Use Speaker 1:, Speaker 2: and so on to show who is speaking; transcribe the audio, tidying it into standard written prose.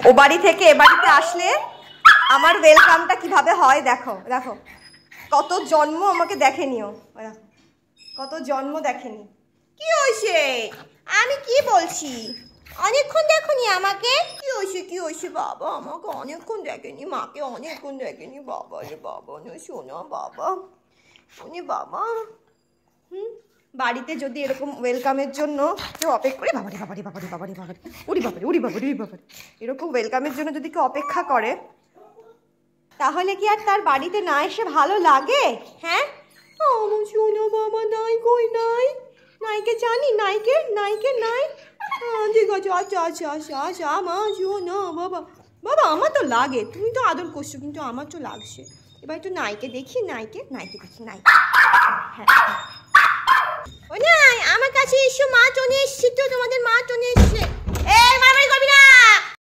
Speaker 1: ও বাড়ি থেকে এ বাড়িতে আসলে আমার ওয়েলকামটা কিভাবে হয় দেখো দেখো। কত জন্ম আমাকে দেখেনিও, কত জন্ম দেখেনি। কি হয়েছে? আমি কি বলছি? অনেকক্ষণ দেখনি আমাকে। কি হয়েছে কি হয়েছে? বাবা আমাকে অনেকক্ষণ দেখেনি, মাকে অনেকক্ষণ দেখেনি। বাবা রে বাবা, শোনো বাবা, শোনে বাবা। বাড়িতে যদি এরকম ওয়েলকামের জন্য কেউ অপেক্ষা করে, বাবারে বাবারে বাবারে বাবারে বাবারে, উড়ি বাবারে উড়ি বাবারে উড়ি বাবারে, এরকম ওয়েলকামের জন্য যদি কেউ অপেক্ষা করে, তাহলে কি আর তার বাড়িতে না এসে ভালো লাগে? হ্যাঁ, আমার শোনো বাবা, নাই কই নাই, নাইকে জানি, নাইকে নাইকে নাই। ঠিক আছে, আচ্ছা আচ্ছা আচ্ছা আচ্ছা, আমার শোনো বাবা। বাবা আমার তো লাগে, তুমি তো আদর করছো, কিন্তু আমার তো লাগছে। এবার একটু নাইকে দেখি, নাইকে নাইকে দেখি, নাই। হ্যাঁ, ও নাই, আমার কাছে এসো, মা চলে এসছে তো, তোমাদের মা চলে এসছে।